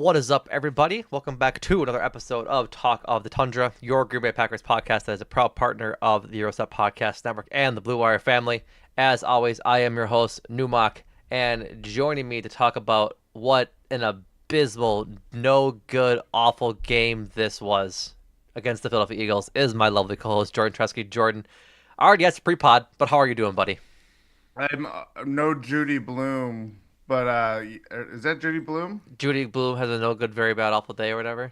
What is up, everybody? Welcome back to another episode of Talk of the Tundra, your Green Bay Packers podcast that is a proud partner of the Eurostep Podcast Network and the Blue Wire family. As always, I am your host, Numac, and joining me to talk about what an abysmal, no good, awful game this was against the Philadelphia Eagles is my lovely co-host, Jordan Tresky. Jordan, already yes, pre-pod, but how are you doing, buddy? I'm no Judy Bloom, but is that Judy Bloom? Judy Blue has a no good, very bad, awful day or whatever.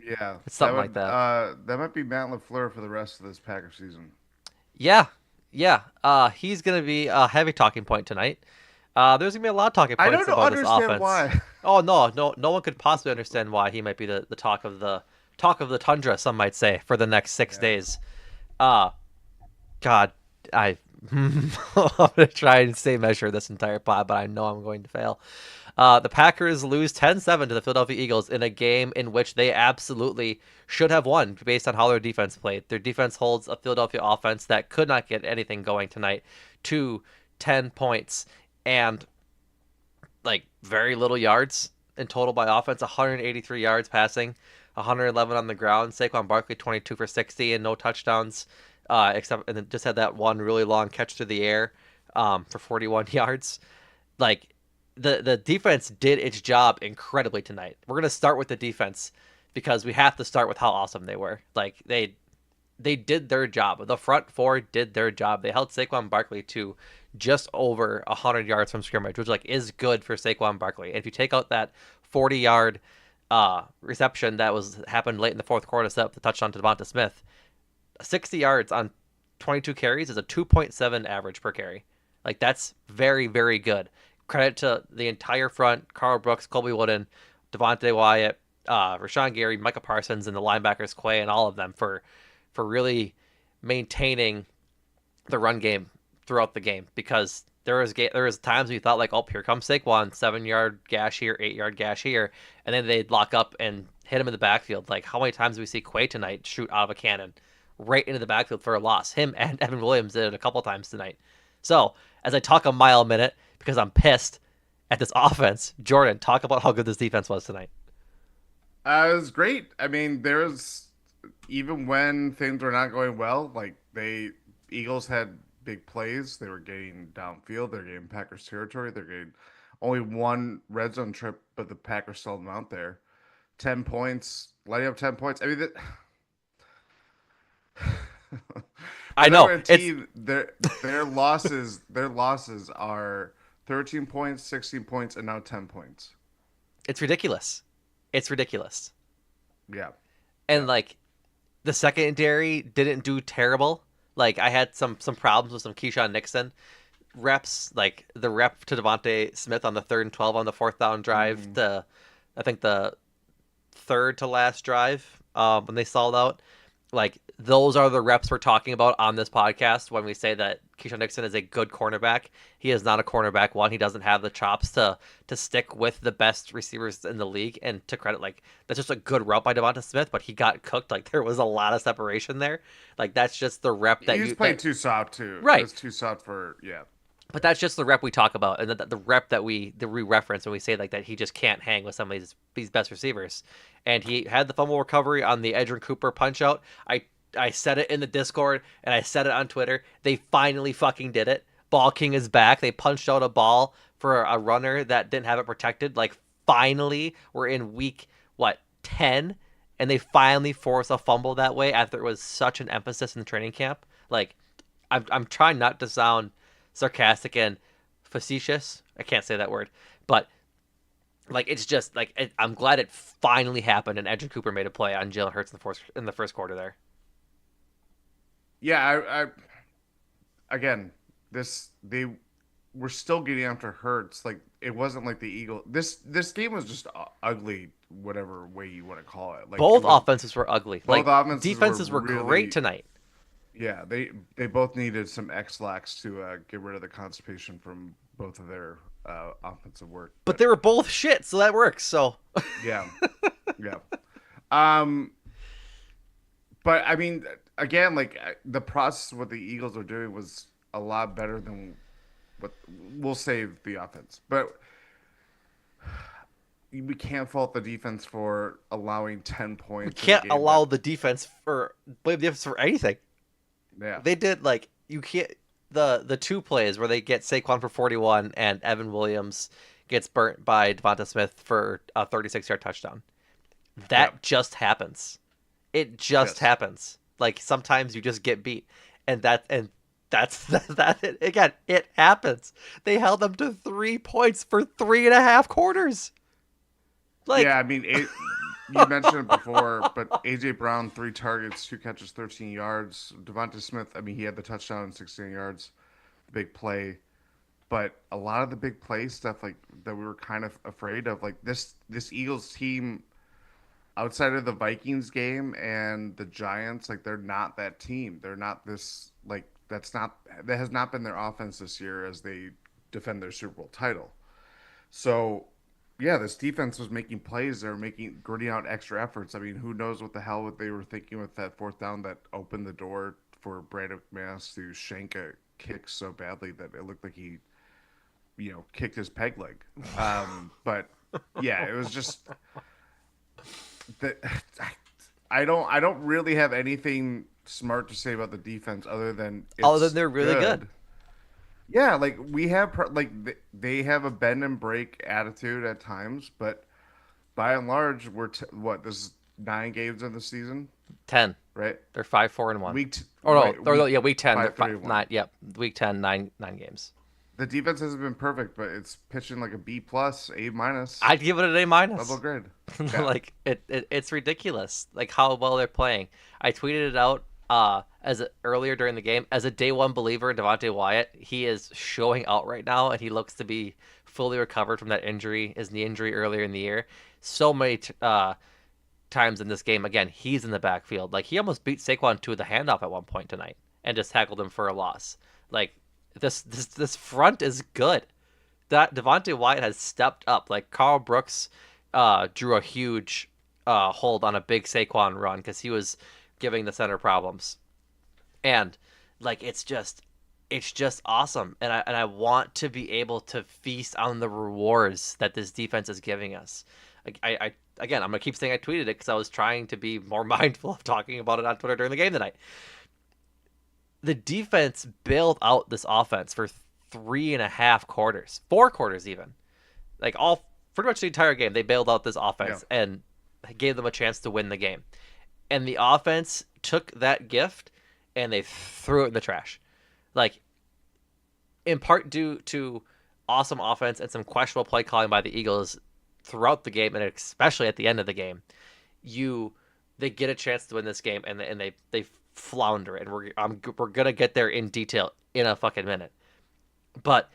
Yeah, It's something like that. that might be Matt LaFleur for the rest of this Packer season. Yeah, yeah. He's gonna be a heavy talking point tonight. There's gonna be a lot of talking I points don't about this understand offense. why. Oh no one could possibly understand why he might be the talk of the tundra. Some might say for the next six Yeah. days. Uh God, I I'm gonna try and stay measured this entire pod, but I know I'm going to fail. The Packers lose 10-7 to the Philadelphia Eagles in a game in which they absolutely should have won based on how their defense played. Their defense holds a Philadelphia offense that could not get anything going tonight to 10 points and like very little yards in total by offense, 183 yards passing, 111 on the ground. Saquon Barkley 22 for 60 and no touchdowns, except and then just had that one really long catch through the air for 41 yards. Like the defense did its job incredibly tonight. We're gonna start with the defense because we have to start with how awesome they were. Like they did their job. The front four did their job. They held Saquon Barkley to just over 100 yards from scrimmage, which like is good for Saquon Barkley. And if you take out that 40-yard reception that was happened late in the fourth quarter to set up the touchdown to Devonta Smith, 60 yards on 22 carries is a 2.7 average per carry. Like that's very very good. Credit to the entire front: Carl Brooks, Colby Wooden, Devontae Wyatt, Rashawn Gary, Micah Parsons, and the linebackers Quay and all of them for really maintaining the run game throughout the game because there was times we thought like, oh, here comes Saquon, 7-yard gash here, 8-yard gash here, and then they'd lock up and hit him in the backfield. Like how many times do we see Quay tonight shoot out of a cannon right into the backfield for a loss? Him and Evan Williams did it a couple times tonight. So as I talk a mile a minute because I'm pissed at this offense, Jordan, talk about how good this defense was tonight. It was great. I mean, there's even when things were not going well, like they Eagles had big plays. They were getting downfield. They're getting Packers territory. They're getting only one red zone trip, but the Packers still them out there. 10 points, lighting up 10 points. I mean, I know another it's team, their losses are 13 points, 16 points, and now 10 points. it's ridiculous. It's ridiculous. Yeah, And yeah. like the secondary didn't do terrible. Like I had some problems with some Keyshawn Nixon reps, like the rep to Devontae Smith on the 3rd and 12 on the fourth down drive Hmm. to I think the third to last drive when they stalled out. Like those are the reps we're talking about on this podcast when we say that Keyshawn Nixon is a good cornerback. He is not a cornerback one. He doesn't have the chops to stick with the best receivers in the league. And to credit, like that's just a good route by Devonta Smith, but he got cooked. Like there was a lot of separation there. Like that's just the rep that He was you playing that too soft too. It right. was too soft for yeah. But that's just the rep we talk about, and the rep that we reference when we say like that he just can't hang with some of these best receivers. And he had the fumble recovery on the Edgerrin Cooper punch out. I said it in the Discord and I said it on Twitter. They finally fucking did it. Ball King is back. They punched out a ball for a runner that didn't have it protected. Like finally, we're in week what 10, and they finally force a fumble that way after it was such an emphasis in the training camp. Like I'm trying not to sound sarcastic and facetious. I can't say that word, but like it's just like I'm glad it finally happened and Edgerrin Cooper made a play on Jalen Hurts in the first quarter there. Yeah, I again, this they were still getting after Hurts. Like it wasn't like the Eagle. This game was just ugly, whatever way you want to call it. Like it Both was offenses were ugly. both Like offenses were defenses were great really tonight, yeah. They both needed some X-lax to get rid of the constipation from both of their offensive work. but But they were both shit, so that works. So yeah, yeah. Um, but I mean, again, like the process what the Eagles are doing was a lot better than what we'll save the offense. But we can't fault the defense for allowing 10 We points in a can't game allow that, the defense for blame the defense for anything. yeah, They did like you can't the two plays where they get Saquon for 41 and Evan Williams gets burnt by Devonta Smith for a 36-yard touchdown. yeah, That just happens. It just yes. happens. Like sometimes you just get beat, and that's that again. It happens. They held them to 3 points for 3.5 quarters. Yeah, Like, I mean, you mentioned it before, but AJ Brown, 3 targets, 2 catches, 13 yards. Devonta Smith, I mean, he had the touchdown, 16 yards, big play. But a lot of the big play stuff, like that, we were kind of afraid of, like this Eagles team, outside of the Vikings game and the Giants, like they're not that team. They're not this like that has not been their offense this year as they defend their Super Bowl title. So yeah, this defense was making plays. They were making gritting out extra efforts. I mean, who knows what the hell what they were thinking with that fourth down that opened the door for Brandon McManus to shank a kick so badly that it looked like he, kicked his peg leg. But yeah, it was just that I don't really have anything smart to say about the defense other than oh, then it's they're really good. good. Yeah, like we have they have a bend and break attitude at times, but by and large, what this is 9 games in the season, 10. right? They're 5-4-1. Oh no, Right, or no, week yeah, week 10. They're five thirty five, one. nine. Yep, week 10, nine games. The defense hasn't been perfect, but it's pitching like a B plus, A minus, I'd give it an A level minus. grade. Yeah, Like it's ridiculous. Like how well they're playing. I tweeted it out earlier during the game as a day one believer in Devontae Wyatt. He is showing out right now, and he looks to be fully recovered from that injury, his knee injury earlier in the year. So many times in this game, again, he's in the backfield. Like he almost beat Saquon to the handoff at one point tonight, and just tackled him for a loss. Like this front is good. That Devontae Wyatt has stepped up. Like Carl Brooks drew a huge hold on a big Saquon run because he was giving the center problems, and like it's just awesome. And I want to be able to feast on the rewards that this defense is giving us. Like I again, I'm gonna keep saying I tweeted it because I was trying to be more mindful of talking about it on Twitter during the game tonight. The defense bailed out this offense for 3.5 quarters, 4 quarters even. Like all pretty much the entire game, they bailed out this yeah. offense and gave them a chance to win the game. And the offense took that gift and they threw it in the trash. Like in part due to awesome offense and some questionable play calling by the Eagles throughout the game and especially at the end of the game, you they get a chance to win this game and they flounder and we're gonna get there in detail in a fucking minute. But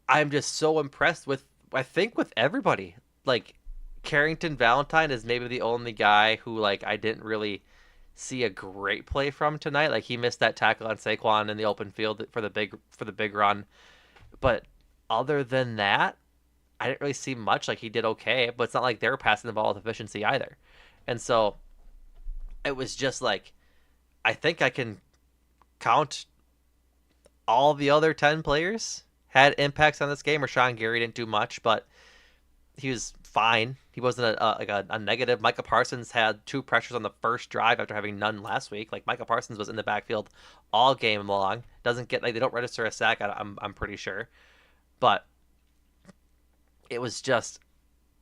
I'm just so impressed with I think with everybody. Like Carrington Valentine is maybe the only guy who like I didn't really see a great play from tonight. Like he missed that tackle on Saquon in the open field for the big run. But other than that, I didn't really see much. Like he did okay, but it's not like they were passing the ball with efficiency either. And so it was just like I think I can count all the other 10 players had impacts on this game. Rashawn Gary didn't do much, but he was fine. He wasn't a negative. Micah Parsons had 2 pressures on the first drive after having none last week. Like Micah Parsons was in the backfield all game long. Doesn't get like they don't register a sack. I'm pretty sure, but it was just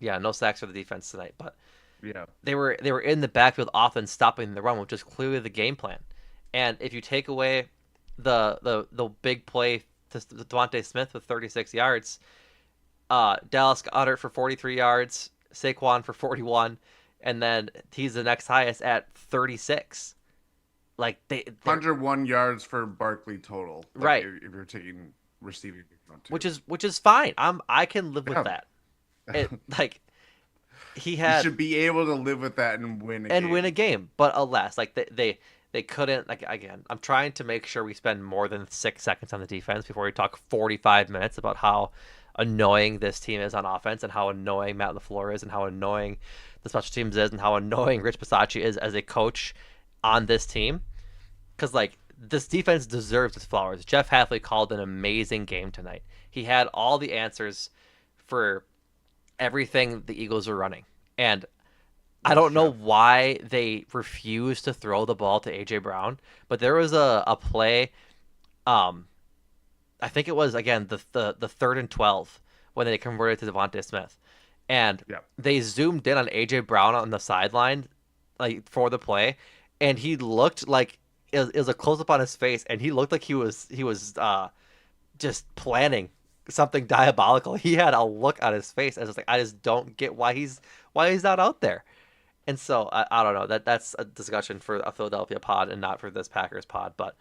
yeah, no sacks for the defense tonight. But Yeah. they were in the backfield often stopping the run, which is clearly the game plan. And if you take away the big play to Devontae Smith with 36 yards, Dallas Goedert for 43 yards, Saquon for 41, and then he's the next highest at 36. Like they're 101 yards for Barkley total. Like right, if you're taking receiving account which too. is fine. I can live with Yeah. that. It like he You had should be able to live with that and win a and win a game. game, but alas, like they couldn't. Like again, I'm trying to make sure we spend more than 6 seconds on the defense before we talk 45 minutes about how annoying this team is on offense and how annoying Matt LaFleur is and how annoying the special teams is and how annoying Rich Bisaccia is as a coach on this team. Because like this defense deserves its flowers. Jeff Hafley called an amazing game tonight. He had all the answers for everything the Eagles were running. And I Well, don't know chef. why they refused to throw the ball to AJ Brown, but there was a play. Um, I think it was again the 3rd and 12 when they converted to Devontae Smith, and Yeah. they zoomed in on AJ Brown on the sideline, like for the play, and he looked like it was a close up on his face, and he looked like he was just planning something diabolical. He had a look on his face. I was like, I just don't get why he's not out there. And so I don't know that's a discussion for a Philadelphia pod and not for this Packers pod. But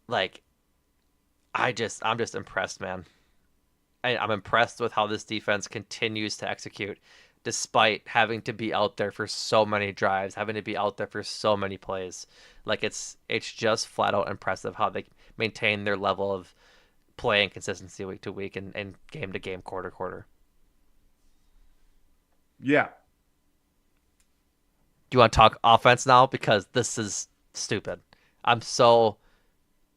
like I'm just impressed, man. I'm impressed with how this defense continues to execute despite having to be out there for so many drives, having to be out there for so many plays. Like it's just flat out impressive how they maintain their level of play and consistency week to week and game to game, quarter to quarter. Yeah. Do you want to talk offense now? Because this is stupid. I'm so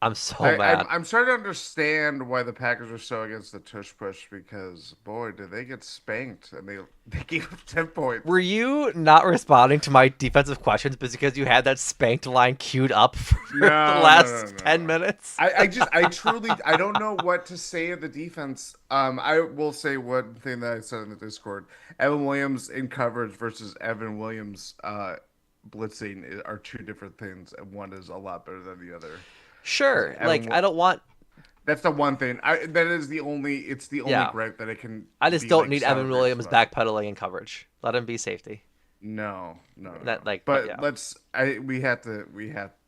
I'm so I, I'm mad. I'm starting to understand why the Packers are so against the tush push because boy, did they get spanked and they gave up 10 points. Were you not responding to my defensive questions because you had that spanked line queued up for the No, no, no, last no, 10 no. minutes? I truly I don't know what to say of the defense. I will say one thing that I said in the Discord. Evan Williams in coverage versus Evan Williams blitzing are two different things, and one is a lot better than the other. Because Sure. Like I don't want that's the one thing. That is the only it's the only yeah. gripe that it can I just be don't like need sour Evan grapes Williams about. backpedaling in coverage. Let him be safety. No, no, no, That no. like but But yeah. let's we have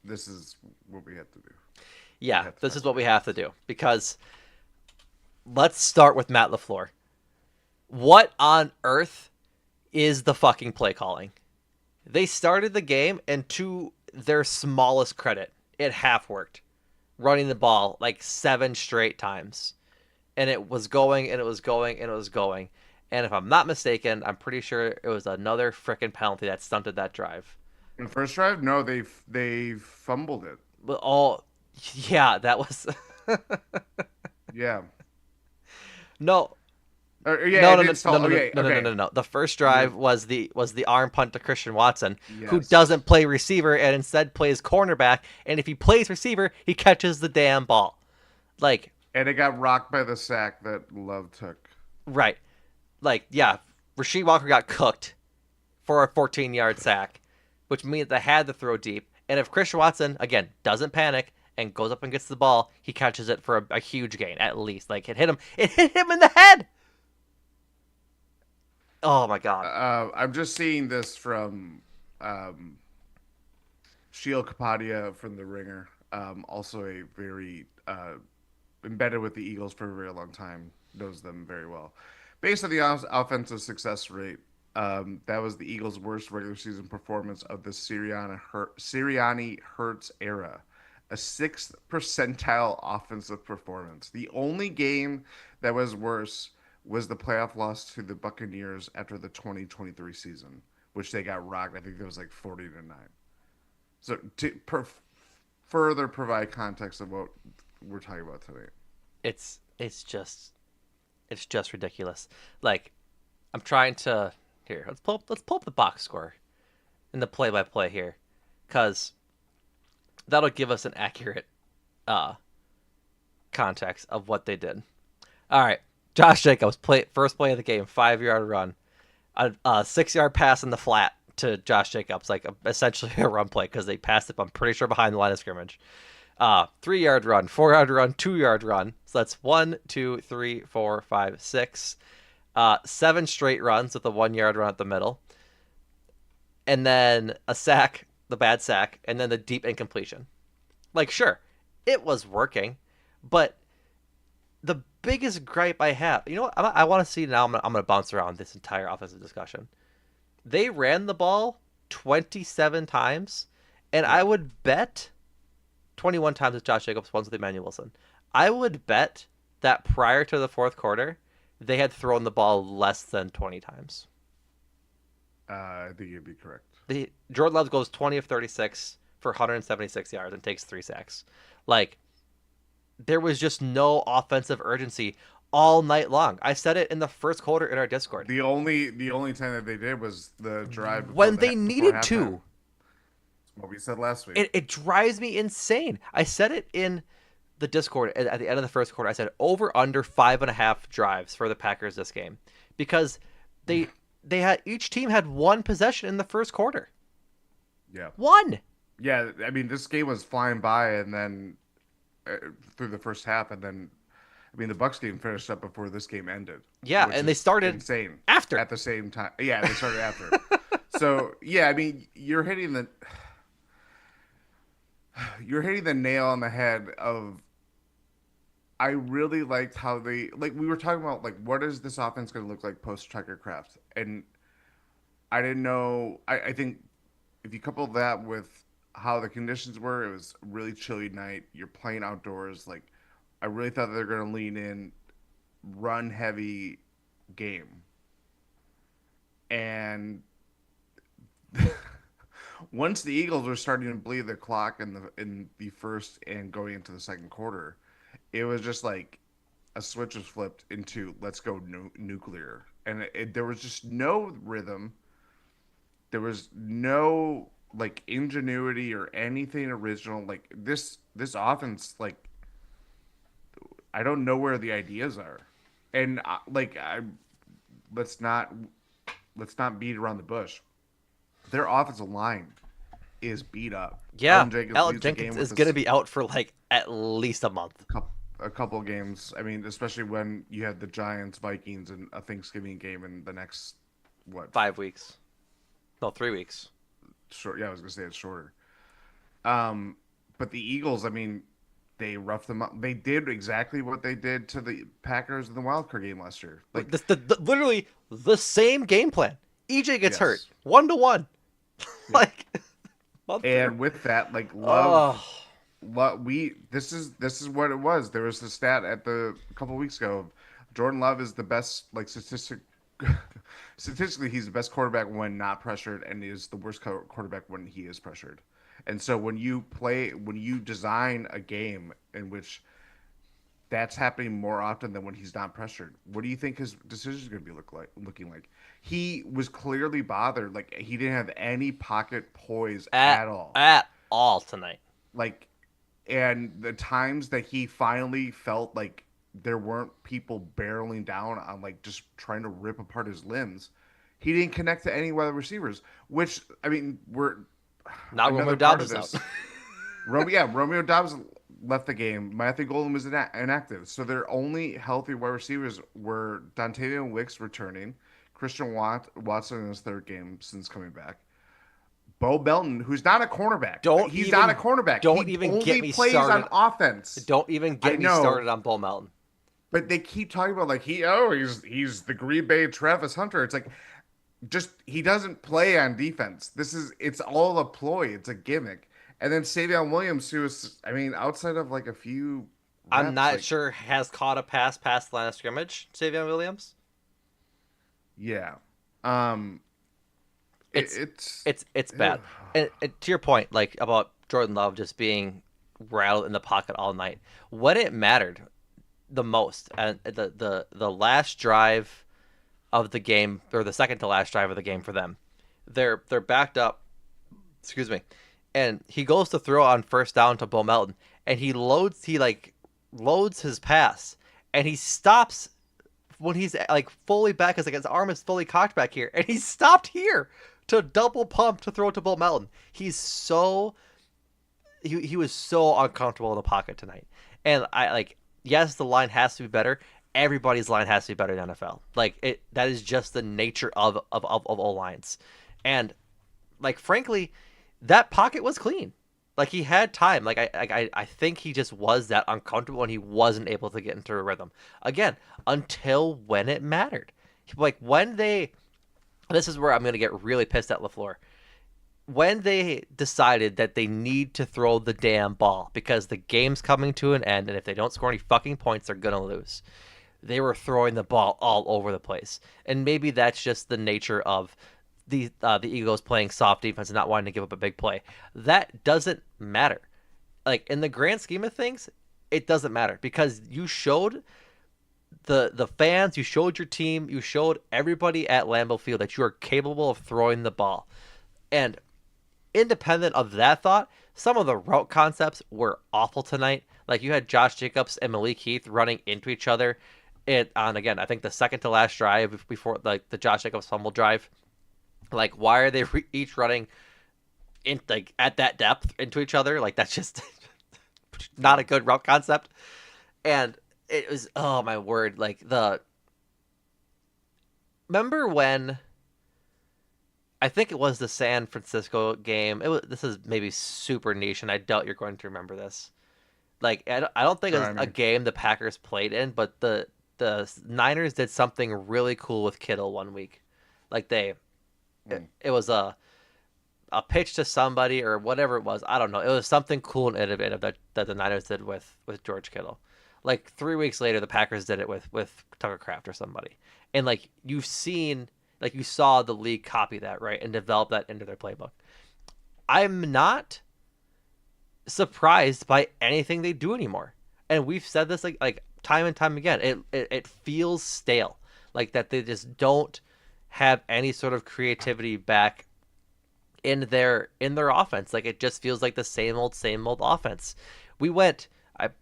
this is what we have to do. We Yeah, have to this find is a what way we to do have to this. do because let's start with Matt LaFleur. What on earth is the fucking play calling? They started the game and to their smallest credit, it half worked. Running the ball like 7 straight times. And it was going and it was going and it was going. And if I'm not mistaken, I'm pretty sure it was another freaking penalty that stunted that drive. In the first drive, no, they fumbled it. But all, yeah, that was Yeah. no, Yeah, no, it no, did no, no, stall. no, no, Okay, no, no, no, okay. no, no. The first You're drive was the arm punt to Christian Watson, who yes. doesn't play receiver and instead plays cornerback. And if he plays receiver, he catches the damn ball. Like, And it got rocked by the sack that Love took. right, like, yeah, Rasheed Walker got cooked for a 14-yard sack, which means they had to throw deep. And if Christian Watson, again, doesn't panic and goes up and gets the ball, he catches it for a huge gain, at least. Like, it hit him in the head. Oh, my God. I'm just seeing this from um, Sheil Kapadia from The Ringer. Also a very embedded with the Eagles for a very long time, knows them very well. Based on the offensive success rate, that was the Eagles' worst regular season performance of the Sirianni Hurts era. A sixth percentile offensive performance. The only game that was worse was the playoff loss to the Buccaneers after the 2023 season, which they got rocked. I think it was like 40-9. So further provide context of what we're talking about today. It's it's just it's just ridiculous. Like, I'm trying to here. Let's pull up the box score in the play by play here, because that'll give us an accurate uh context of what they did. All right, Josh Jacobs first play of the game, 5 yard run, a 6 yard pass in the flat to Josh Jacobs, like essentially a run play because they passed it. I'm pretty sure behind the line of scrimmage. 3 yard run, 4 yard run, 2 yard run. So that's 1, 2, 3, 4, 5, 6. 7 straight runs with a 1 yard run at the middle, and then a sack, the bad sack, and then the deep incompletion. Like, sure, it was working, but the biggest gripe I have, you know what? I want to see now. I'm gonna bounce around this entire offensive discussion. They ran the ball 27 times, and I Yeah. would bet 21 times with Josh Jacobs, once with Emmanuel Wilson. I would bet that prior to the fourth quarter, they had thrown the ball less than 20 times. I think you'd be correct. Jordan Love goes 20 of 36 for 176 yards and takes 3 sacks. Like, there was just no offensive urgency. all night long. I said it in the first quarter in our Discord. The only time that they did was the drive When they before needed halftime. to. What we said last week. It drives me insane. I said it in the Discord at the end of the first quarter. I said over under 5.5 drives for the Packers this game because they had each team had one possession in the first quarter. Yeah. One. Yeah, I mean, this game was flying by, and then uh, through the first half, and then I mean, the Bucks game finished up before this game ended, Yeah, which and they is started insane. after. At the same time, yeah, they started after. So yeah, I mean, you're hitting the nail on the head of. I really liked how we were talking about what is this offense going to look like post Tucker Craft, and I didn't know. I think if you couple that with how the conditions were, it was a really chilly night. You're playing outdoors. I really thought they were going to lean in, run heavy game. And once the Eagles were starting to bleed the clock in the first and going into the second quarter, it was just like a switch was flipped into let's go nuclear. And there was just no rhythm. There was no ingenuity or anything original. This offense, I don't know where the ideas are. And let's not let's not beat around the bush. Their offensive line is beat up. Yeah, Elton Jenkins Elton leads the Jenkins game is with going to be out for at least a month, a couple of games. I mean, especially when you had the Giants, Vikings, and a Thanksgiving game in the next what 5 weeks. No, 3 weeks. short. Yeah, I was gonna say it's shorter. But the Eagles, I mean, they roughed them up. They did exactly what they did to the Packers in the wild card game last year. Literally the same game plan. EJ gets hurt Yes. 1-1. Yeah. Like, And with that, oh, this is what it was. There was a stat a couple weeks ago. Jordan Love is the best statistically he's the best quarterback when not pressured, and is the worst quarterback when he is pressured. And so when you design a game in which that's happening more often than when he's not pressured, what do you think his decisions are going to be looking like? He was clearly bothered. He didn't have any pocket poise at at all. at all tonight. Like, and the times that he finally felt like there weren't people barreling down on just trying to rip apart his limbs, he didn't connect to any wide receivers. Which, I mean, we're Not Romeo another part of Dobbs out. this. Romeo Dobbs left the game. Matthew Golden was inactive, so their only healthy wide receivers were Dontavian Wicks returning, Christian Watson in his third game since coming back, Bo Belton, who's not a cornerback. He's not a cornerback. Don't He even only get me plays started. on offense. Don't even I get me know, started on Bull Melton. but they keep talking about he's the Green Bay Travis Hunter. It's just he doesn't play on defense. It's all a ploy. It's a gimmick. And then Savion Williams, who is, I mean, outside of a few reps, I'm not sure has caught a pass past the line of scrimmage. Savion Williams. Yeah. It's bad. And to your point, about Jordan Love just being rattled in the pocket all night, when it mattered the most, and the last drive of the game, or the second to last drive of the game for them, they're backed up. Excuse me, and he goes to throw on first down to Bo Melton, and he loads his pass, and he stops when he's fully back, because his arm is fully cocked back here, and he stopped here to double pump to throw to Bo Melton. He was so uncomfortable in the pocket tonight, and yes, the line has to be better. Everybody's line has to be better in the NFL. That is just the nature of O lines, and frankly, that pocket was clean. He had time. I think he just was that uncomfortable and he wasn't able to get into a rhythm again until when it mattered. When they, this is where I'm gonna get really pissed at LaFleur. When they decided that they need to throw the damn ball because the game's coming to an end, and if they don't score any fucking points, they're gonna lose. They were throwing the ball all over the place, and maybe that's just the nature of the Eagles playing soft defense and not wanting to give up a big play. That doesn't matter. In the grand scheme of things, it doesn't matter because you showed the fans, you showed your team, you showed everybody at Lambeau Field that you are capable of throwing the ball. And independent of that thought, some of the route concepts were awful tonight. Like you had Josh Jacobs and Malik Heath running into each other. It on again, I think the second to last drive before like the Josh Jacobs fumble drive. Like why are they each running in like at that depth into each other? Like that's just not Yeah. a good route concept. And it was oh my word, like the remember when I think it was the San Francisco game. This is maybe super niche, and I doubt you're going to remember this. Like I don't think it was Try a me. game the Packers played in, but the Niners did something really cool with Kittle one week. Like Mm. it was a pitch to somebody or whatever it was. I don't know. It was something cool and innovative that the Niners did with George Kittle. Like 3 weeks later, the Packers did it with Tucker Kraft or somebody, and like you've seen, like you saw the league copy that right and develop that into their playbook. I'm not surprised by anything they do anymore, and we've said this like time and time again. It feels stale, like that they just don't have any sort of creativity back in their offense. Like it just feels like the same old offense. We went.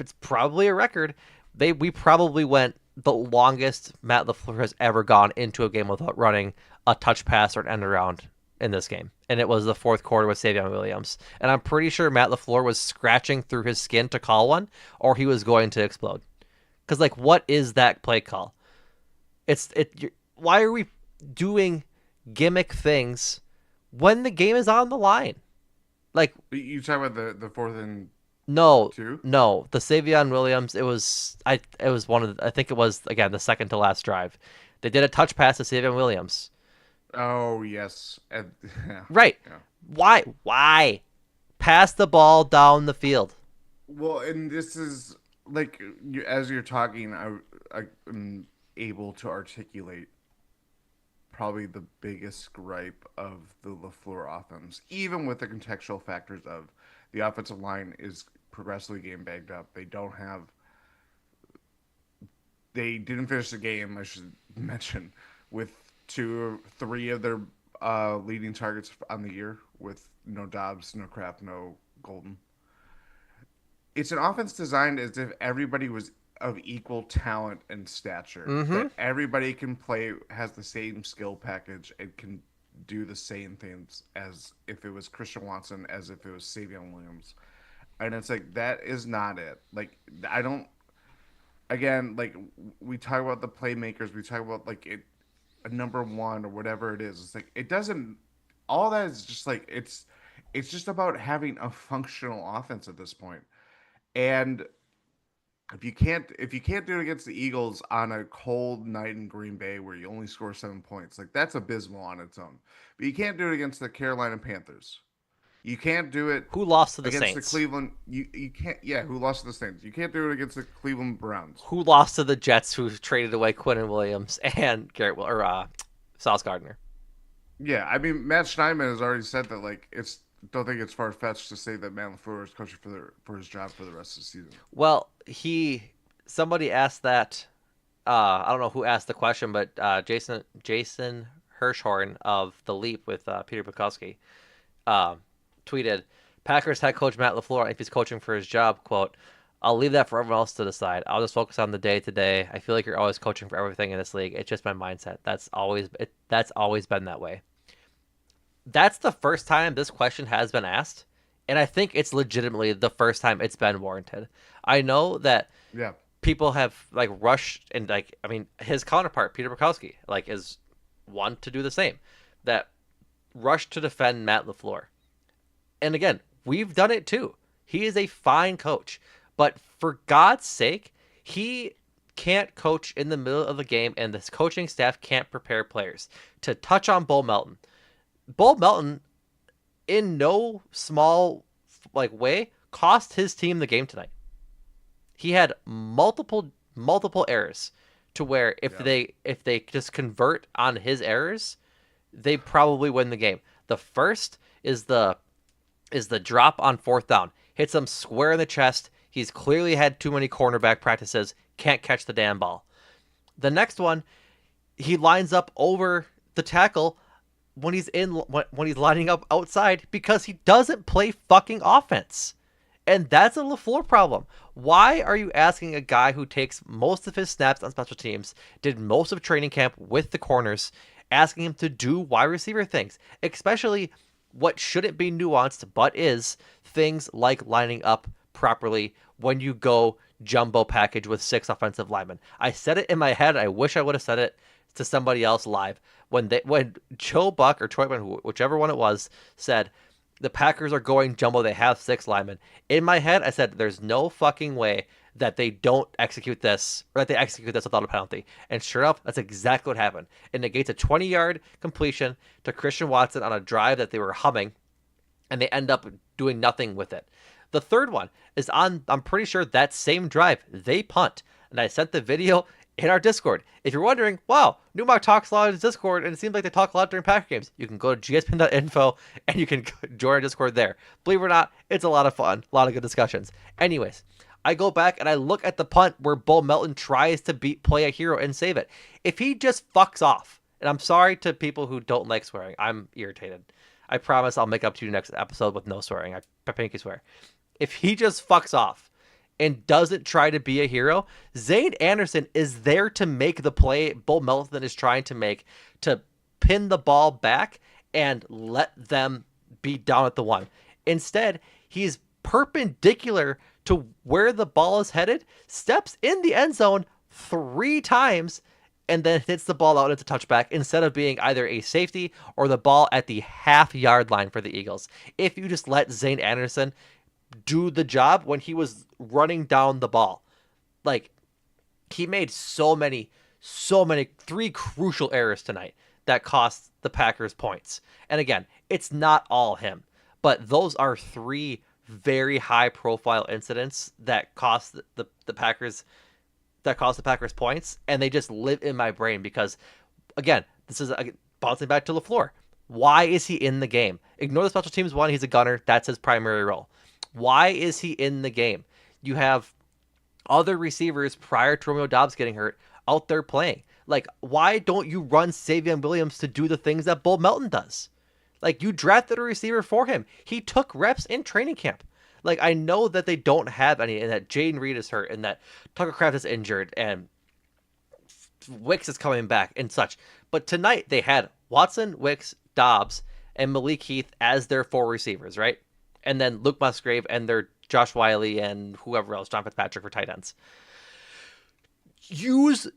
It's probably a record. We probably went the longest Matt LaFleur has ever gone into a game without running a touch pass or an end around in this game, and it was the fourth quarter with Savion Williams. And I'm pretty sure Matt LaFleur was scratching through his skin to call one, or he was going to explode. Because like, what is that play call? Why are we doing gimmick things when the game is on the line? Like, You talk about the fourth and no, two? no, the Savion Williams. It was one of I think it was again the second to last drive. They did a touch pass to Savion Williams. Oh yes. And, yeah. Right. Yeah. Why pass the ball down the field? Well, and this is like as you're talking, I am able to articulate probably the biggest gripe of the LaFleur offense, even with the contextual factors of the offensive line is progressively getting bagged up. They didn't finish the game, I should mention, with two, three of their leading targets on the year with no Dobbs, no Kraft, no Golden. It's an offense designed as if everybody was of equal talent and stature, Mm-hmm. that everybody can play, has the same skill package, and can do the same things as if it was Christian Watson, as if it was Savion Williams. And it's like, that is not it. Like, I don't, again, like, we talk about the playmakers, we talk about, like, a number one or whatever it is. It's like, it doesn't, all that is just like, it's just about having a functional offense at this point. And if you can't do it against the Eagles on a cold night in Green Bay where you only score 7 points, like that's abysmal on its own. But you can't do it against the Carolina Panthers. You can't do it Who lost to the against the Saints? Cleveland. You can't. Yeah, who lost to the Saints? You can't do it against the Cleveland Browns. Who lost to the Jets? Who traded away Quinn Williams and Garrett or Sauce Gardner? Yeah, I mean Matt Steinman has already said that. Like, it's don't think it's far fetched to say that Matt LaFleur is coaching for his job for the rest of the season. Well, somebody asked that. I don't know who asked the question, but Jason Hirschhorn of the Leap with Peter Bukowski um, tweeted, Packers head coach Matt LaFleur, if he's coaching for his job, quote, I'll leave that for everyone else to decide. I'll just focus on the day to day. I feel like you're always coaching for everything in this league. It's just my mindset. That's always been that way. That's the first time this question has been asked, and I think it's legitimately the first time it's been warranted. I know that Yeah, people have like rushed and like I mean his counterpart Peter Bukowski like is one to do the same that rushed to defend Matt LaFleur. And again, we've done it too. He is a fine coach, but for God's sake, he can't coach in the middle of the game, and this coaching staff can't prepare players. To touch on Bull Melton, in no small like way, cost his team the game tonight. He had multiple errors to where yeah, if they just convert on his errors, they probably win the game. The first is the drop on fourth down. Hits him square in the chest. He's clearly had too many cornerback practices. Can't catch the damn ball. The next one, he lines up over the tackle when he's lining up outside because he doesn't play fucking offense. And that's a LaFleur problem. Why are you asking a guy who takes most of his snaps on special teams, did most of training camp with the corners, asking him to do wide receiver things, especially what shouldn't be nuanced but is things like lining up properly when you go jumbo package with 6 offensive linemen. I said it in my head. I wish I would have said it to somebody else live when Joe Buck or Troyman, whichever one it was, said the Packers are going jumbo. They have 6 linemen. In my head, I said, there's no fucking way that they don't execute this, or that they execute this without a penalty. And sure enough, that's exactly what happened. It negates a 20-yard completion to Christian Watson on a drive that they were humming, and they end up doing nothing with it. The third one is on, I'm pretty sure, that same drive. They punt. And I sent the video in our Discord. If you're wondering, wow, Numac talks a lot in his Discord, and it seems like they talk a lot during Packer games, you can go to gspin.info and you can join our Discord there. Believe it or not, it's a lot of fun, a lot of good discussions. Anyways, I go back and I look at the punt where Bo Melton tries to play a hero and save it. If he just fucks off, and I'm sorry to people who don't like swearing, I'm irritated. I promise I'll make up to you next episode with no swearing. I pinky swear. If he just fucks off and doesn't try to be a hero, Zane Anderson is there to make the play Bo Melton is trying to make, to pin the ball back and let them be down at the 1. Instead, he's perpendicular to where the ball is headed, steps in the end zone 3 times, and then hits the ball out. It's a touchback instead of being either a safety or the ball at the half-yard line for the Eagles. If you just let Zane Anderson do the job when he was running down the ball. Like, he made so many 3 crucial errors tonight that cost the Packers points. And again, it's not all him, but those are 3 very high profile incidents that cost the Packers points, and they just live in my brain because, again, this is bouncing back to LaFleur. Why is he in the game? Ignore the special teams one. He's a gunner. That's his primary role. Why is he in the game? You have other receivers prior to Romeo Doubs getting hurt out there playing. Like, why don't you run Savion Williams to do the things that Bo Melton does? Like, you drafted a receiver for him. He took reps in training camp. Like, I know that they don't have any, and that Jaden Reed is hurt, and that Tucker Kraft is injured, and Wicks is coming back, and such. But tonight, they had Watson, Wicks, Doubs, and Malik Heath as their 4 receivers, right? And then Luke Musgrave and their Josh Wiley and whoever else, John Fitzpatrick for tight ends. Use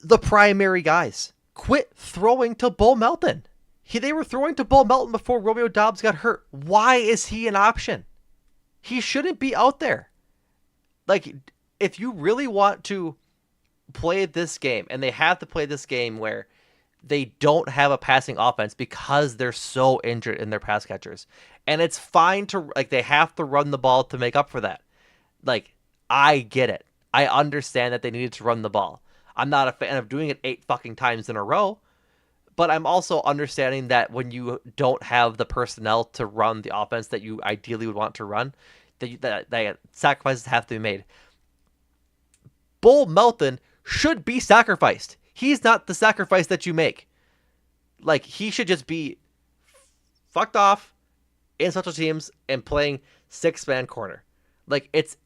the primary guys. Quit throwing to Bo Melton. They were throwing to Bo Melton before Romeo Doubs got hurt. Why is he an option? He shouldn't be out there. Like, if you really want to play this game, and they have to play this game where they don't have a passing offense because they're so injured in their pass catchers. And it's fine to, like, they have to run the ball to make up for that. Like, I get it. I understand that they needed to run the ball. I'm not a fan of doing it 8 fucking times in a row, but I'm also understanding that when you don't have the personnel to run the offense that you ideally would want to run, that sacrifices have to be made. Bo Melton should be sacrificed. He's not the sacrifice that you make. Like, he should just be fucked off in special teams and playing 6-man corner. Like, it's.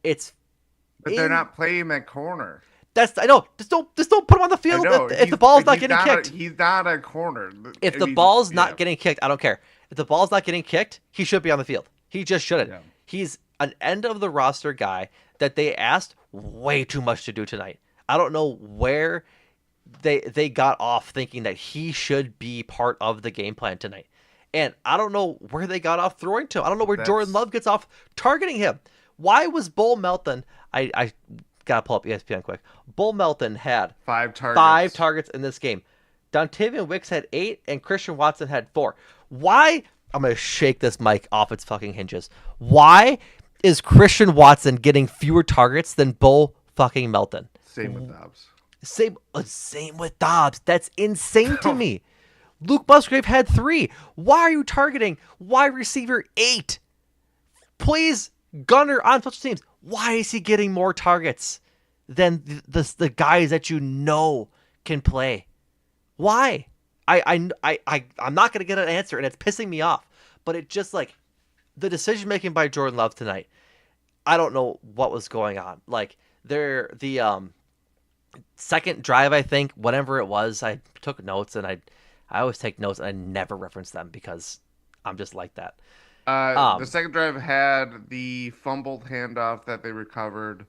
But they're not playing him at corner. I know. Just don't put him on the field if the ball's not getting kicked. He's not a corner. If the ball's not getting kicked, I don't care. If the ball's not getting kicked, he should be on the field. He just shouldn't. Yeah. He's an end of the roster guy that they asked way too much to do tonight. I don't know where they got off thinking that he should be part of the game plan tonight. And I don't know where they got off throwing to. I don't know where Jordan Love gets off targeting him. Why was Bo Melton? I gotta pull up ESPN quick. Bo Melton had 5 targets. 5 targets in this game. Dontavian Wicks had 8, and Christian Watson had 4. Why? I'm gonna shake this mic off its fucking hinges. Why is Christian Watson getting fewer targets than Bo fucking Melton? Same with Doubs. Same with Doubs. That's insane to me. Luke Musgrave had 3. Why are you targeting wide receiver 8? Please, gunner on special teams. Why is he getting more targets than the guys that you know can play. Why? I'm not gonna get an answer, and it's pissing me off. But it just like the decision making by Jordan Love tonight. I don't know what was going on. Like the second drive, I think, whatever it was, I took notes, and I always take notes and I never reference them because I'm just like that. The Um, second drive had the fumbled handoff that they recovered.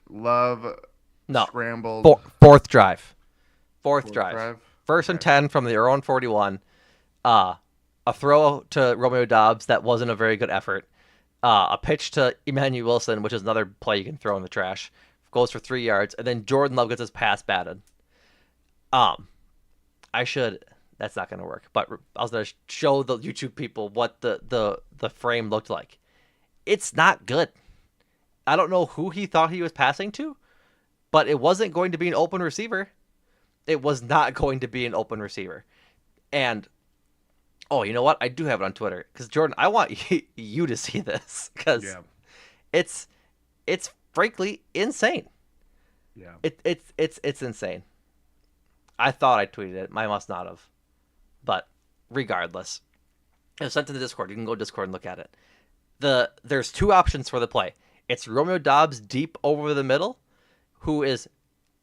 Love no, scrambled. fourth drive, fourth Fourth drive, drive. first and Okay. 10 from their own 41. Uh, a throw to Romeo Dobbs that wasn't a very good effort. A pitch to Emmanuel Wilson, which is another play you can throw in the trash, goes for 3 yards, and then Jordan Love gets his pass batted. Um, I should. That's not gonna work. But I was gonna show the YouTube people what the frame looked like. It's not good. I don't know who he thought he was passing to, but it wasn't going to be an open receiver. It was not going to be an open receiver. And oh, you know what? I do have it on Twitter because Jordan, I want you to see this because Yeah. it's it's frankly insane. Yeah. It's insane. I thought I tweeted it. I must not have. But regardless, it was sent to the Discord. You can go to Discord and look at it. There's two options for the play. It's Romeo Dobbs deep over the middle, who is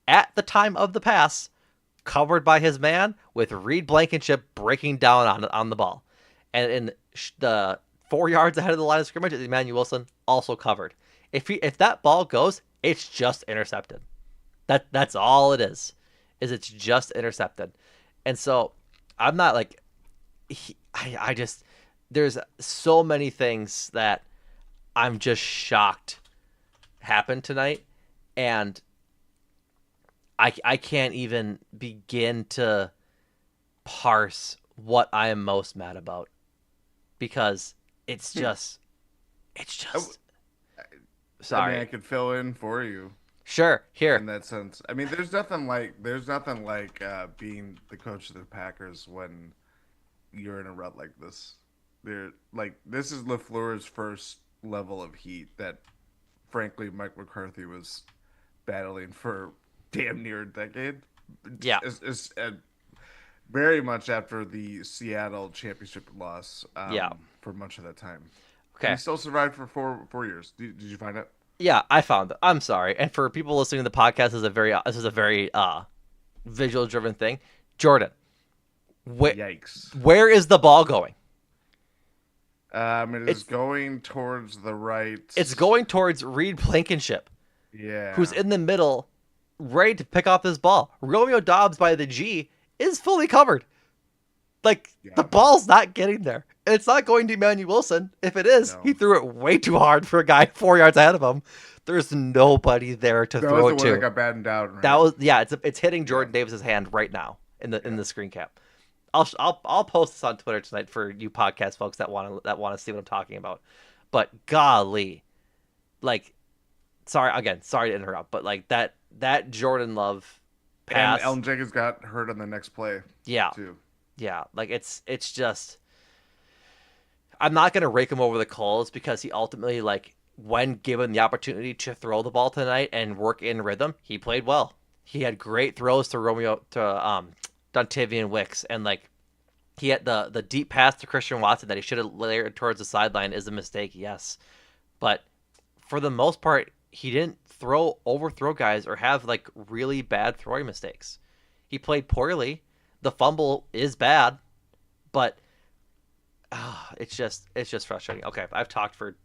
at the time of the pass covered by his man with Reed Blankenship breaking down on the ball, and in the 4 yards ahead of the line of scrimmage is Emmanuel Wilson also covered. If that ball goes, it's just intercepted. That's all it is. Is it's just intercepted, and so I'm not like I just there's so many things that I'm just shocked happened tonight, and I can't even begin to parse what I am most mad about because it's Hmm. just it's I, just I mean, I sorry. could fill in for you Sure, in here. that sense. I mean, there's nothing like being the coach of the Packers when you're in a rut like this. This is LaFleur's first level of heat that, frankly, Mike McCarthy was battling for damn near a decade. Yeah. Very much after the Seattle championship loss Yeah. for much of that time. And he Okay. still survived for four years. Did you find it? Yeah, I found it. I'm sorry. And for people listening to the podcast, this is a very visual driven thing. Jordan, wh- Yikes. where is the ball going? It is It's going towards the right. it's going towards Reed Blankenship, who's Yeah. in the middle, ready to pick off this ball. Romeo Dobbs by the G is fully covered. Like the Yeah. ball's not getting there. It's not going to Emmanuel Wilson. If it is, he No. threw it way too hard for a guy 4 yards ahead of him. There's nobody there to That was throw the it one that to. got battened down, That right? was yeah. It's hitting Yeah. Jordan Davis's hand right now in Yeah. the screen cap. I'll post this on Twitter tonight for you podcast folks that want to see what I'm talking about. But golly, like sorry to interrupt, but like that Jordan Love And pass, Elton Jenkins got hurt on the next play, yeah, too. yeah, like it's just I'm not gonna rake him over the coals because he ultimately like when given the opportunity to throw the ball tonight and work in rhythm, he played well. He had great throws to Dontavian Wicks, and like he had the deep pass to Christian Watson that he should have layered towards the sideline is a mistake, yes, but for the most part, he didn't overthrow guys or have like really bad throwing mistakes. He played poorly. The fumble is bad, but it's just frustrating. Okay, I've talked for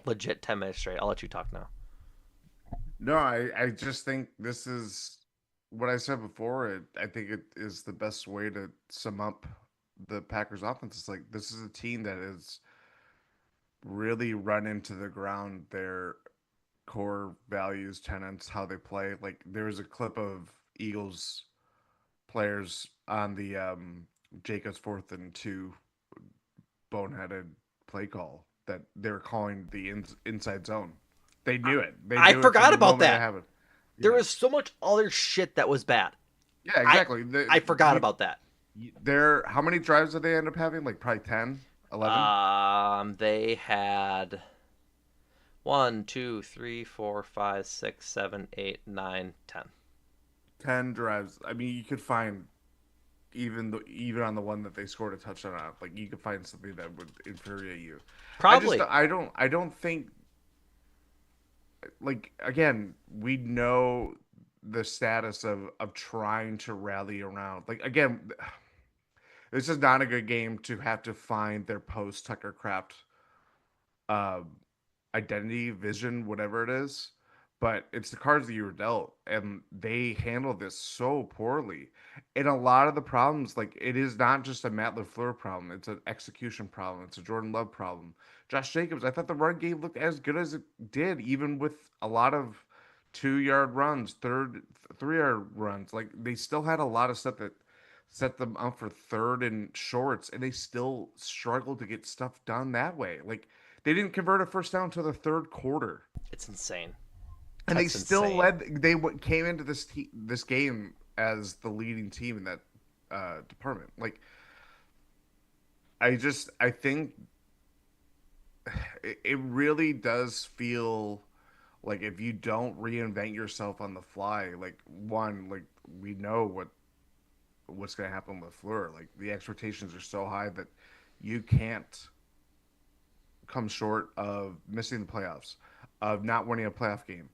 legit 10 minutes straight. I'll let you talk now. No, I just think this is what I said before. I think it is the best way to sum up the Packers offense. It's like this is a team that is really run into the ground their core values, tenets, how they play. Like there was a clip of Eagles players on the Jacobs 4th and 2 boneheaded play call that they were calling the inside zone. They knew it. They I knew it from forgot the about moment it that. happened. There Yeah. was so much other shit that was bad. Yeah, I exactly. I forgot about that. How many drives did they end up having? Like probably 10, 11. They had 1, 2, 3, 4, 5, 6, 7, 8, 9, 10. 10 drives. I mean, you could find even on the one that they scored a touchdown on, like you could find something that would infuriate you. Probably. I don't think like again, we know the status of trying to rally around. Like again, this is not a good game to have to find their post Tucker Craft uh, identity, vision, whatever it is. But it's the cards that you were dealt, and they handle this so poorly. And a lot of the problems, like it is not just a Matt LaFleur problem; it's an execution problem. It's a Jordan Love problem. Josh Jacobs, I thought the run game looked as good as it did, even with a lot of 2 yard runs, 3 yard runs. Like they still had a lot of stuff that set them up for third and shorts, and they still struggled to get stuff done that way. Like they didn't convert a first down until the third quarter, It's insane. and they That's still insane. led. Came into this game as the leading team in that department. Like I think it really does feel like if you don't reinvent yourself on the fly, like one, like we know what's going to happen with Fleur. Like the expectations are so high that you can't come short of missing the playoffs, of not winning a playoff game,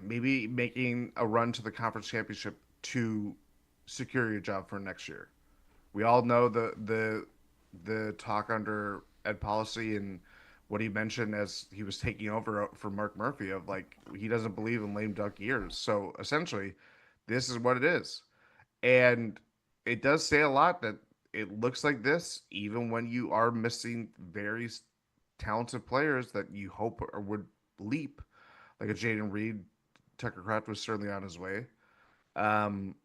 maybe making a run to the conference championship to secure your job for next year. We all know the talk under Ed Policy and what he mentioned as he was taking over for Mark Murphy of like he doesn't believe in lame duck years. So essentially, this is what it is, and it does say a lot that it looks like this even when you are missing very talented players that you hope or would leap, like a Jaden Reed. Tucker Kraft was certainly on his way. Um,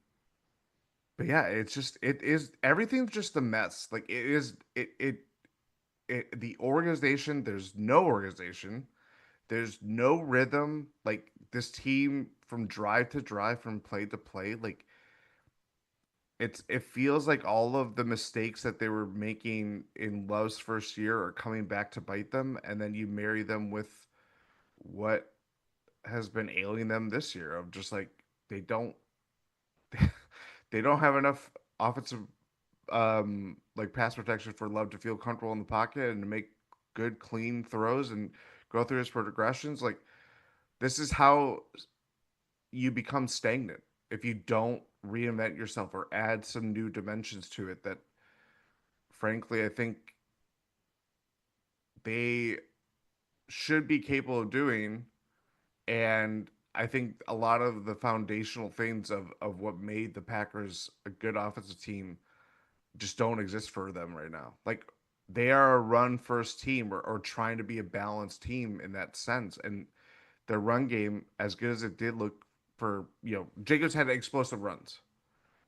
but yeah, it's just it is everything's just a mess. Like it is the organization. There's no organization. There's no rhythm. Like this team from drive to drive, from play to play, like it feels like all of the mistakes that they were making in Love's first year are coming back to bite them, and then you marry them with what has been ailing them this year of just like they don't they don't have enough offensive like pass protection for Love to feel comfortable in the pocket and to make good clean throws and go through his progressions. Like this is how you become stagnant if you don't reinvent yourself or add some new dimensions to it that frankly I think they should be capable of doing. And I think a lot of the foundational things of what made the Packers a good offensive team just don't exist for them right now. Like they are a run first team or trying to be a balanced team in that sense. And their run game, as good as it did look for, Jacobs had explosive runs,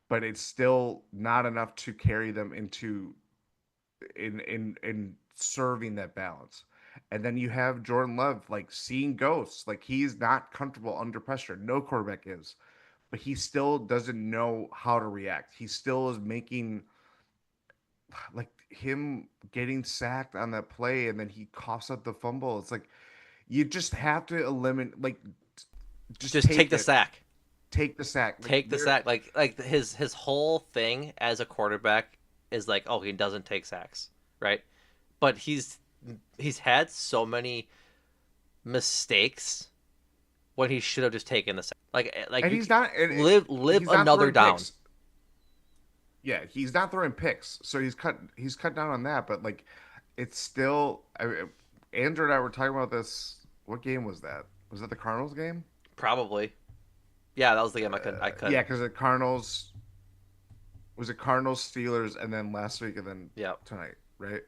but it's still not enough to carry them into in serving that balance. And then you have Jordan Love like seeing ghosts. Like he's not comfortable under pressure. No quarterback is. But he still doesn't know how to react. He still is making like him getting sacked on that play and then he coughs up the fumble. It's like you just have to eliminate like just Just take take the it. sack. Take the sack. Like Take the there sack. Like his whole thing as a quarterback is like, oh, he doesn't take sacks, right? But he's had so many mistakes when he should have just taken the sack. Like and you he's not live he's not another throwing down. picks. Yeah, he's not throwing picks. So he's cut down on that, but like it's still Andrew and I were talking about this. What game was that? Was that the Cardinals game? Probably. Yeah, that was the game I Yeah, couldn't. because the Cardinals was it Cardinals Steelers and then last week and then Yeah. tonight, right?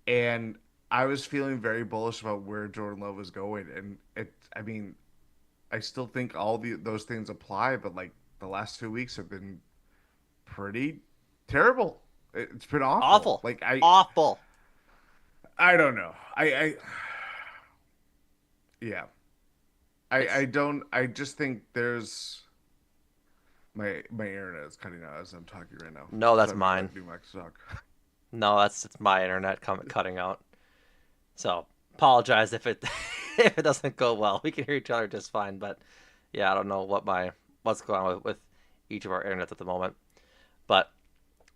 And I was feeling very bullish about where Jordan Love was going, and I mean, I still think all those things apply, but like the last 2 weeks have been pretty terrible. It's been awful. Awful. Awful. I don't know. Yeah. It's I just think there's my internet is cutting out as I'm talking right now. no, So that's I'm gonna mine. let Numac talk. No, that's it's my internet cutting out. So apologize if it if it doesn't go well. We can hear each other just fine, but Yeah, I don't know what's going on with each of our internets at the moment, but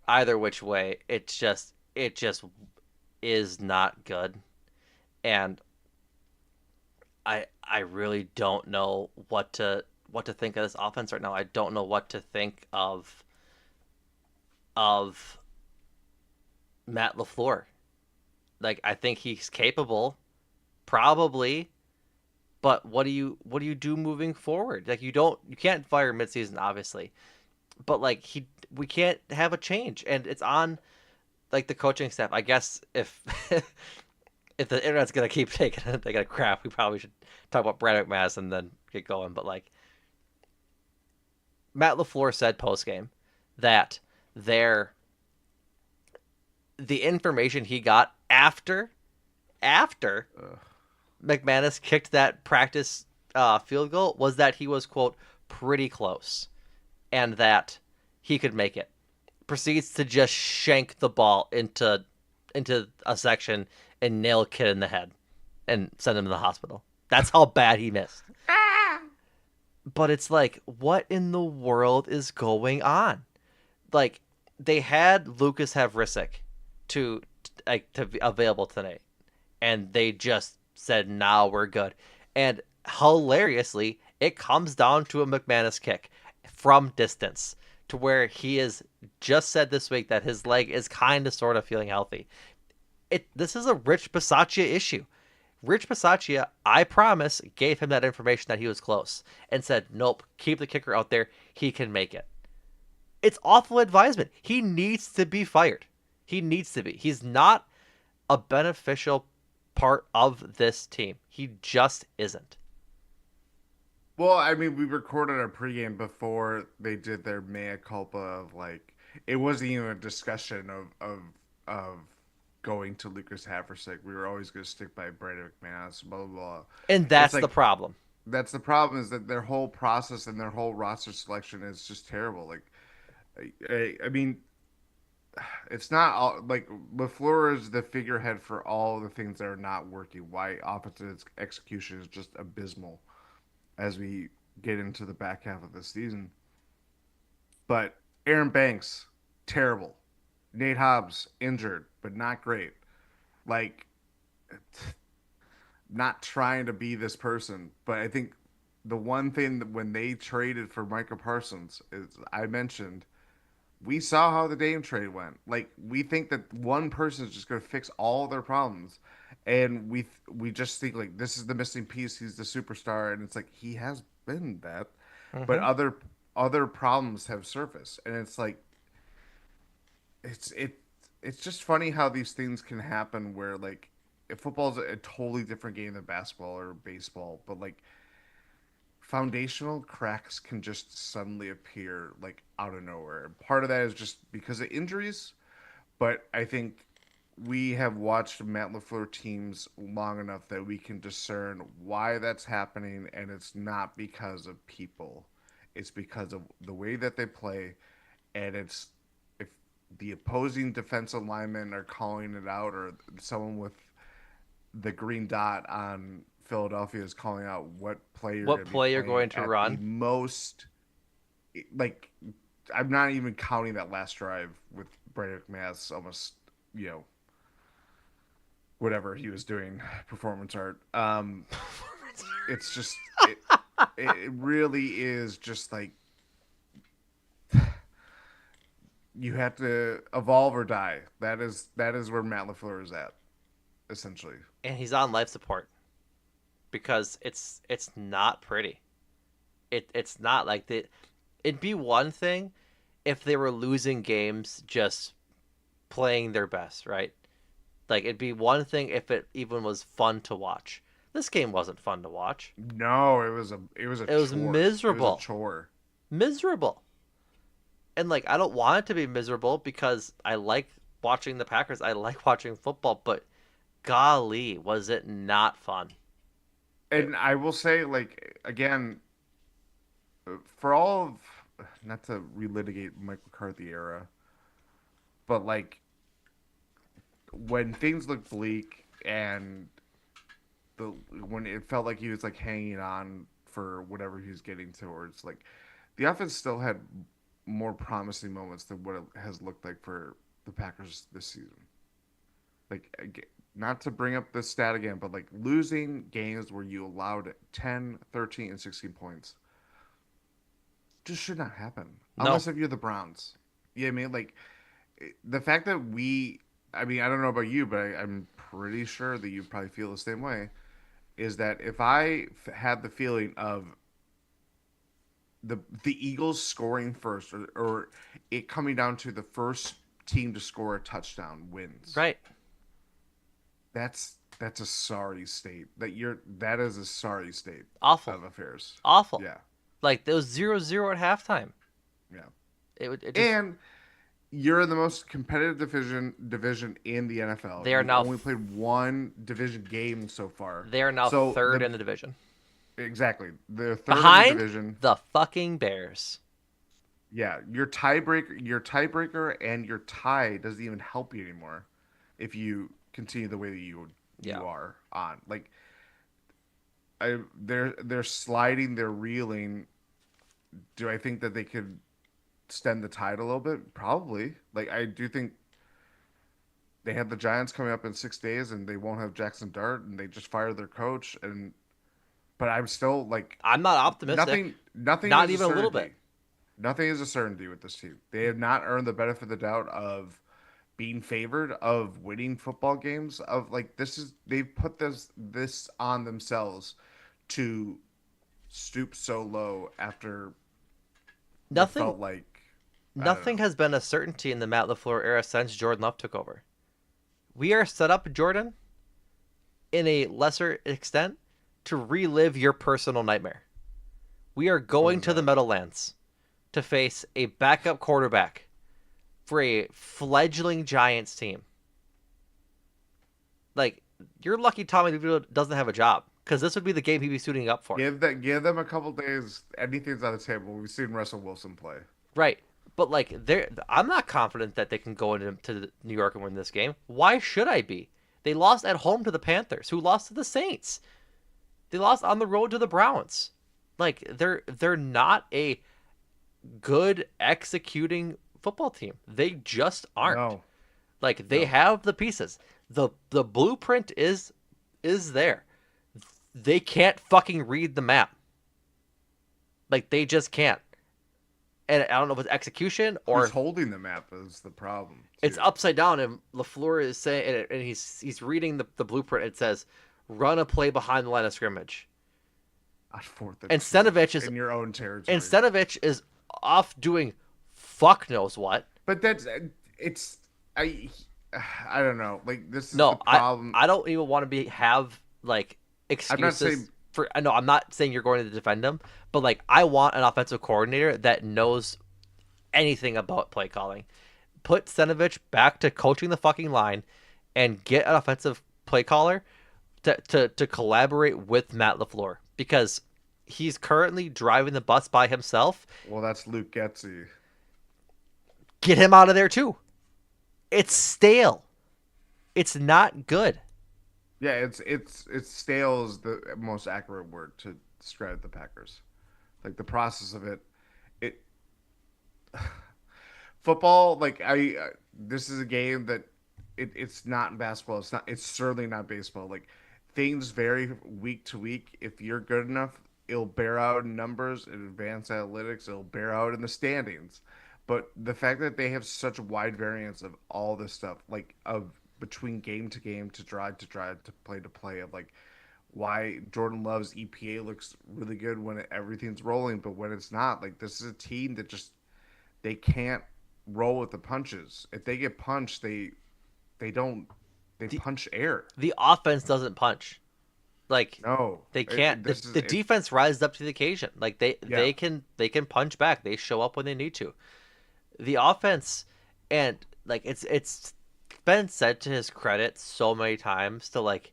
either which way, it just is not good, and I really don't know what to think of this offense right now. I don't know what to think of Matt LaFleur. Like I think he's capable, probably, but what do you do moving forward? Like you can't fire midseason, obviously, but like we can't have a change, and it's on like the coaching staff. I guess if if the internet's gonna keep taking a crap, we probably should talk about Brad McManus and then get going. But like Matt LaFleur said post game that their the information he got after Ugh. McManus kicked that practice field goal was that he was quote pretty close and that he could make it. Proceeds to just shank the ball into a section and nail a kid in the head and send him to the hospital. That's how bad he missed. But it's like, what in the world is going on? Like, they had Lucas Havrisik to to be available tonight, and they just said, "Nah, we're good." And hilariously, it comes down to a McManus kick from distance, to where he has just said this week that his leg is kind of sort of feeling healthy. This is a Rich Bisaccia issue. Rich Bisaccia, I promise, gave him that information that he was close and said, "Nope, keep the kicker out there. He can make it." It's awful advisement. He needs to be fired. He needs to be. He's not a beneficial part of this team. He just isn't. Well, I mean, we recorded our pregame before they did their mea culpa of like it wasn't even a discussion of going to Lucas Haversick. We were always going to stick by Brandon McManus. Blah blah blah. And It's that's the like problem. that's the problem is that their whole process and their whole roster selection is just terrible. Like, I mean, it's not all like LaFleur is the figurehead for all the things that are not working. Why offensive execution is just abysmal as we get into the back half of the season. But Aaron Banks, terrible. Nate Hobbs, injured, but not great. Like, not trying to be this person. But I think the one thing that when they traded for Micah Parsons is I mentioned we saw how the Dame trade went. Like we think that one person is just going to fix all their problems, and we just think like this is the missing piece. He's the superstar, and it's like he has been that, but Mm-hmm. other problems have surfaced, and it's like it it's just funny how these things can happen where like if football's a totally different game than basketball or baseball, but like foundational cracks can just suddenly appear like out of nowhere. Part of that is just because of injuries, but I think we have watched Matt LaFleur teams long enough that we can discern why that's happening, and it's not because of people. It's because of the way that they play, and it's if the opposing defensive linemen are calling it out, or someone with the green dot on Philadelphia is calling out what play you're What going to be play you're playing going to at the run? most like I'm not even counting that last drive with Brandon McManus almost, you know, whatever he was doing, performance art. It's just it really is just like you have to evolve or die. That is where Matt LaFleur is at essentially. And he's on life support because it's not pretty. It's not like the it'd be one thing if they were losing games just playing their best, right? Like it'd be one thing if it even was fun to watch. This game wasn't fun to watch. No, it was a It was chore. It was a miserable. chore. Miserable. And like I don't want it to be miserable because I like watching the Packers. I like watching football, but golly, was it not fun. It, And I will say, like again, for all of not to relitigate Mike McCarthy era, but like when things looked bleak and the when it felt like he was like hanging on for whatever he was getting towards. Like the offense still had more promising moments than what it has looked like for the Packers this season. Like not to bring up the stat again, but like losing games where you allowed 10, 13, and 16 points just should not happen No, unless if you're the Browns. Yeah, I mean, like the fact that I mean, I don't know about you, but I'm pretty sure that you probably feel the same way. Is that if had the feeling of the Eagles scoring first, or it coming down to the first team to score a touchdown wins, right? that's a sorry state. That is a sorry state Awful, of affairs. awful. Yeah, Like there was 0-0 at halftime. yeah, It just and you're in the most competitive division in the NFL. they are You've now only played one division game so far. they are now So third the in the division, exactly they're third in the behind division. the fucking Bears. Yeah, your tiebreaker, and your tie doesn't even help you anymore if you continue the way that Yeah, you are on. Like they're sliding, they're reeling. Do I think that they could stem the tide a little bit? Probably. Like I do think they have the Giants coming up in 6 days, and they won't have Jackson Dart, and they just fired their coach. And but I'm still like I'm not optimistic, nothing not is a even a little bit. certainty. Nothing is a certainty with this team. They have not earned the benefit of the doubt of being favored, of winning football games, of like they've put this on themselves to stoop so low after what Nothing, felt like I don't nothing know. has been a certainty in the Matt LaFleur era since Jordan Love took over. We are set up, Jordan, in a lesser extent, to relive your personal nightmare. We are What going was to the that? Meadowlands to face a backup quarterback for a fledgling Giants team. Like, you're lucky Tommy DeVito doesn't have a job because this would be the game he'd be suiting up for. Give them a couple days. Anything's on the table. We've seen Russell Wilson play. Right. But like I'm not confident that they can go into New York and win this game. Why should I be? They lost at home to the Panthers, who lost to the Saints. They lost on the road to the Browns. Like they're not a good executing football team. They just aren't. No, Like they no. have the pieces. The blueprint is there. They can't fucking read the map. Like they just can't. And I don't know if it's execution Who's or holding the map is the problem it's too. upside down. And LaFleur is saying, and he's reading the blueprint. It says, "Run a play behind the line of scrimmage." On fourth and And two Stenovich is in your own territory. and off doing fuck knows what. But that's it's I I don't know. Like this is the No, problem. I don't even want to have like I'm not excuses saying for. I know I'm not saying you're going to defend him, but like I want an offensive coordinator that knows anything about play calling. Put Stenovich back to coaching the fucking line, and get an offensive play caller to collaborate with Matt LaFleur because he's currently driving the bus by himself. well that's Luke Getzey. Get him out of there too. It's stale. It's not good. Yeah, it's stale is the most accurate word to describe the Packers. Like the process of it football. Like this is a game that it's not basketball. It's certainly not baseball. Like things vary week to week. If you're good enough, it'll bear out in numbers in advanced analytics. It'll bear out in the standings. But the fact that they have such a wide variance of all this stuff, like of between game to game, to drive, to play, of like why Jordan Love's EPA looks really good when everything's rolling, but when it's not, like this is a team that just they can't roll with the punches. If they get punched, they don't they The punch air. the offense doesn't punch. Like No, they can't. this is The it. defense rises up to the occasion. Like Yeah, they can punch back. They show up when they need to. The offense and like it's been said to his credit so many times to like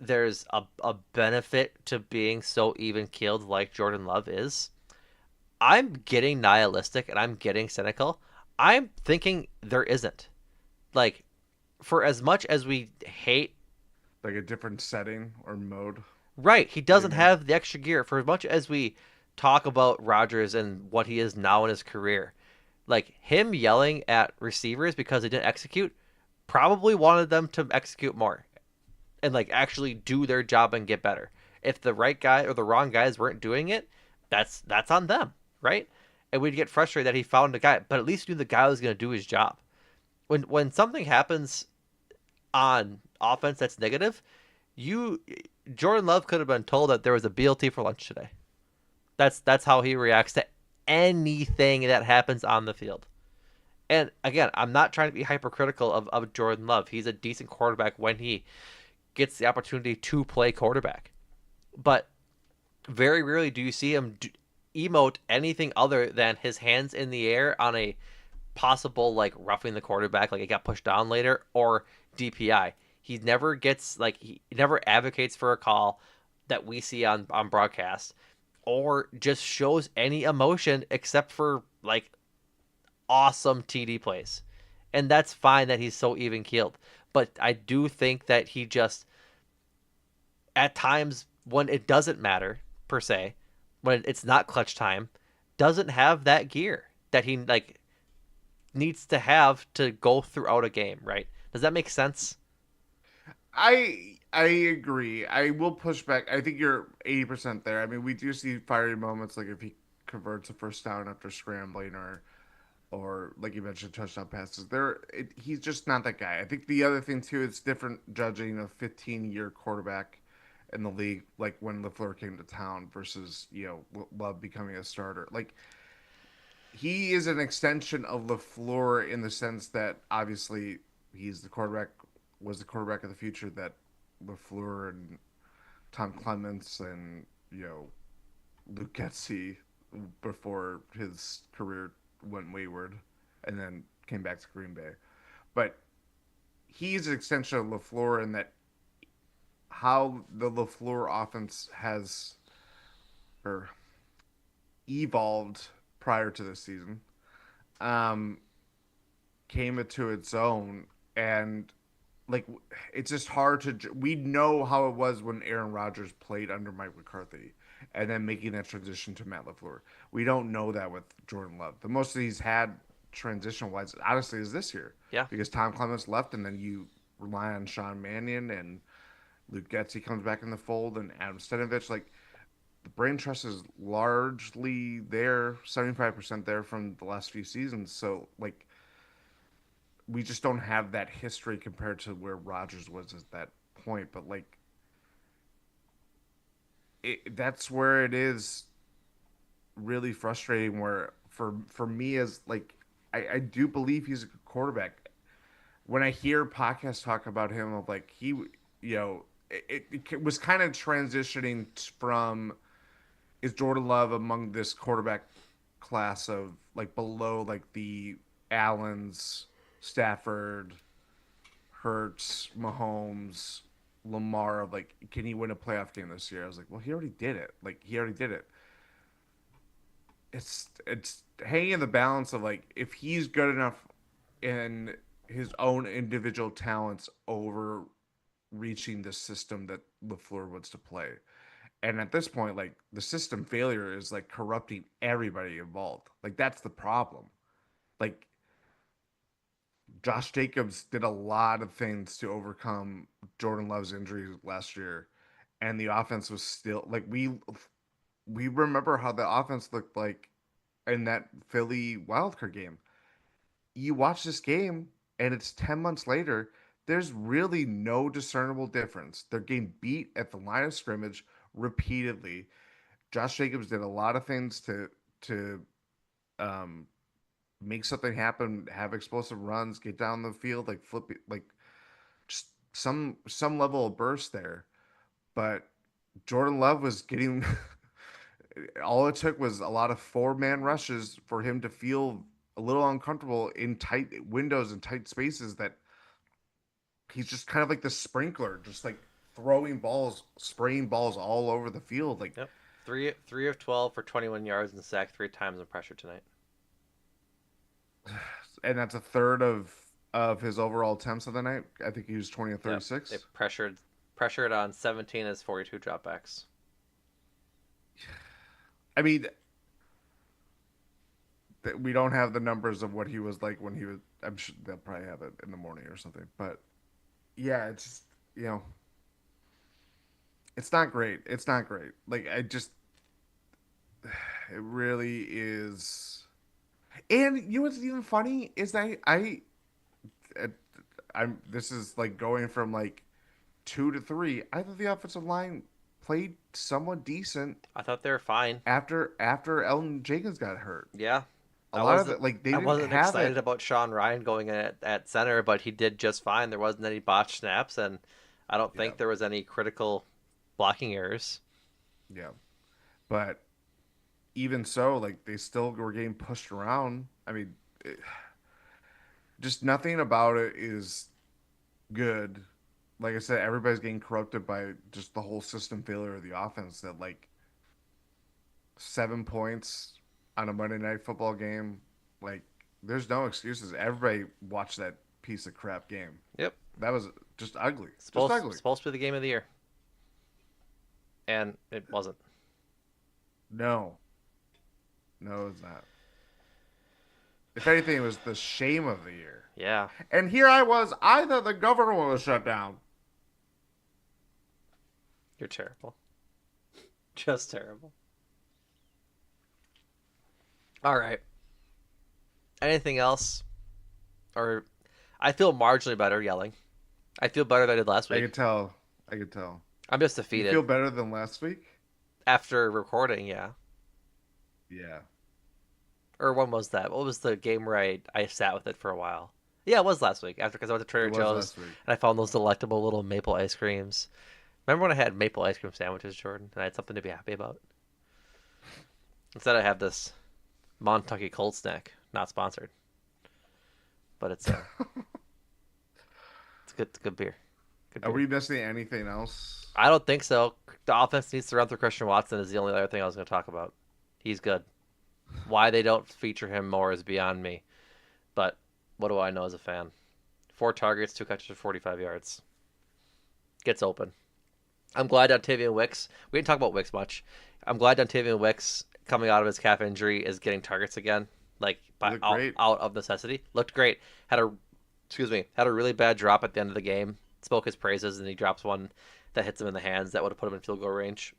there's a benefit to being so even keeled like Jordan Love is. I'm getting nihilistic and I'm getting cynical. I'm thinking there isn't. Like for as much as we hate like a different setting or mode. Right. He You know what doesn't I mean? have the extra gear. For as much as we talk about Rodgers and what he is now in his career, like him yelling at receivers because they didn't execute, probably wanted them to execute more and like actually do their job and get better. If the right guy or the wrong guys weren't doing it, that's on them, right? And we'd get frustrated that he found a guy, but at least knew the guy was going to do his job. When something happens on offense that's negative, you Jordan Love could have been told that there was a BLT for lunch today. That's how he reacts to anything that happens on the field. And again, I'm not trying to be hypercritical of Jordan Love. He's a decent quarterback when he gets the opportunity to play quarterback. But very rarely do you see him emote anything other than his hands in the air on a possible like roughing the quarterback, like it got pushed down later, or DPI. He never gets like he never advocates for a call that we see on broadcast, or just shows any emotion except for like awesome TD plays, and that's fine that he's so even keeled. But I do think that he just at times when it doesn't matter per se, when it's not clutch time, doesn't have that gear that he like needs to have to go throughout a game, right? Does that make sense? I agree. I will push back. I think you're 80% there. I mean, we do see fiery moments like if he converts a first down after scrambling or like you mentioned touchdown passes. He's just not that guy. I think the other thing too, it's different judging a 15-year quarterback in the league like when LaFleur came to town versus, Love becoming a starter. Like he is an extension of LaFleur in the sense that obviously he's the quarterback was the quarterback of the future that LaFleur and Tom Clements and Luke Getzey before his career went wayward and then came back to Green Bay. But he's an extension of LaFleur in that how the LaFleur offense has or evolved prior to this season um, came into its own and like it's just hard to we know how it was when Aaron Rodgers played under Mike McCarthy and then making that transition to Matt LaFleur. We don't know that with Jordan Love. The most that he's had transition wise honestly is this year Yeah. because Tom Clements left and then you rely on Sean Mannion and Luke Getzey comes back in the fold and Adam Stenavich. Like the brain trust is largely there, 75% there from the last few seasons. So like we just don't have that history compared to where Rodgers was at that point. But like that's where it is really frustrating. Where for me as like I do believe he's a good quarterback. When I hear podcasts talk about him, of like it was kind of transitioning from is Jordan Love among this quarterback class of like below like the Allens, Stafford, Hurts, Mahomes, Lamar of like, can he win a playoff game this year? I was like, well, he already did it. Like he already did it. It's hanging in the balance of like if he's good enough in his own individual talents over reaching the system that LaFleur wants to play. And at this point, like the system failure is like corrupting everybody involved. Like that's the problem. Like Josh Jacobs did a lot of things to overcome Jordan Love's injury last year, and the offense was still like we remember how the offense looked like in that Philly wildcard game. You watch this game, and it's 10 months later. There's really no discernible difference. They're getting beat at the line of scrimmage repeatedly. Josh Jacobs did a lot of things to um, make something happen, have explosive runs, get down the field, like flip it, like just some level of burst there. But Jordan Love was getting all it took was a lot of four-man rushes for him to feel a little uncomfortable in tight windows and tight spaces that he's just kind of like the sprinkler, just like throwing balls, spraying balls all over the field. Like Yep. Three of 12 for 21 yards and sacked 3 times in pressure tonight. and that's a third of his overall attempts of the night. I think he was 20 of Yep. They 36. Pressured on 17 as 42 dropbacks. I mean, we don't have the numbers of what he was like when he was. I'm sure they'll probably have it in the morning or something. But yeah, it's just, you know, it's not great. It's not great. Like I just, it really is. And you know what's even funny is that uh, I'm. This is like going from like two to three. I thought the offensive line played somewhat decent I thought they were fine. after Elton Jenkins got hurt. Yeah. A I lot of wasn't it, like they I didn't wasn't have excited it. about Sean Ryan going in at center, but he did just fine. There wasn't any botched snaps, and I don't Yeah, think there was any critical blocking errors. yeah. But even so, like they still were getting pushed around. I mean, just nothing about it is good. Like I said, everybody's getting corrupted by just the whole system failure of the offense. That like 7 points on a Monday night football game, like there's no excuses. Everybody watched that piece of crap game. Yep. That was just ugly. Just Supposed ugly. supposed to be the game of the year, and it wasn't. No, no, it's not. If anything, it was the shame of the year. Yeah. And here I was. I thought the government was shut down. You're terrible. Just terrible. All right. Anything else? Or I feel marginally better yelling. I feel better than I did last I week. could tell. I could tell. I'm just You defeated feel better than last week? after recording, yeah. Yeah. Or when was that? What was the game where I sat with it for a while? Yeah, it was last week after because I went to It Trader was Joe's last week. and I found those delectable little maple ice creams. Remember when I had maple ice cream sandwiches, Jordan, and I had something to be happy about? Instead, I have this Montucky cold snack, not sponsored, but it's good beer, good Are beer. we missing anything else? I don't think so. The offense needs to run through Christian Watson is the only other thing I was going to talk about. He's good. Why they don't feature him more is beyond me. But what do I know as a fan? 4 targets, 2 catches for 45 yards. Gets open. I'm glad Dontavian Wicks. We didn't talk about Wicks much. I'm glad Dontavian Wicks, coming out of his calf injury, is getting targets again, like He by looked great. out of necessity. Looked great. Had a really bad drop at the end of the game. Spoke his praises, and he drops one that hits him in the hands that would have put him in field goal range,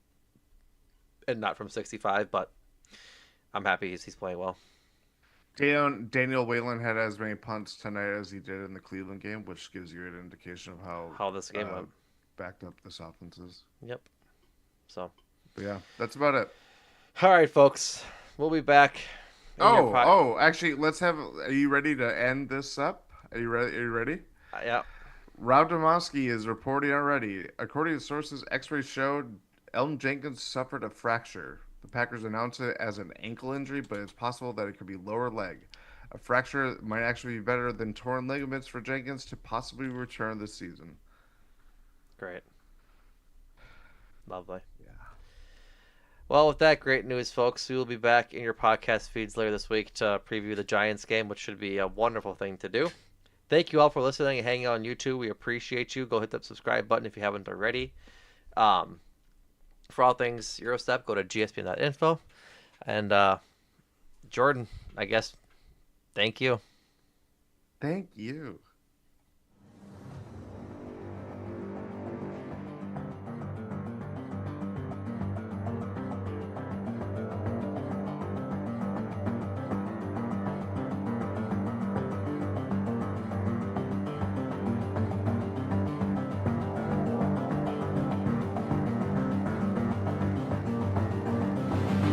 and not from 65. But I'm happy he's playing well. Daniel Whalen had as many punts tonight as he did in the Cleveland game, which gives you an indication of how How this game went. backed up this offense is. Yep. So, But yeah, that's about it. all right, folks, we'll be back. Actually, let's have. Are you ready to end this up? Are you ready? Are you ready? Yeah. Rob Domofsky is reporting already. According to sources, X-rays showed Elton Jenkins suffered a fracture. The Packers announced it as an ankle injury, but it's possible that it could be lower leg. A fracture might actually be better than torn ligaments for Jenkins to possibly return this season. Great. Lovely. Yeah. Well, with that great news, folks, we will be back in your podcast feeds later this week to preview the Giants game, which should be a wonderful thing to do. Thank you all for listening and hanging out on YouTube. We appreciate you. Go hit that subscribe button if you haven't already. For all things Eurostep, go to gspn.info. And Jordan, I guess, thank you. Thank you.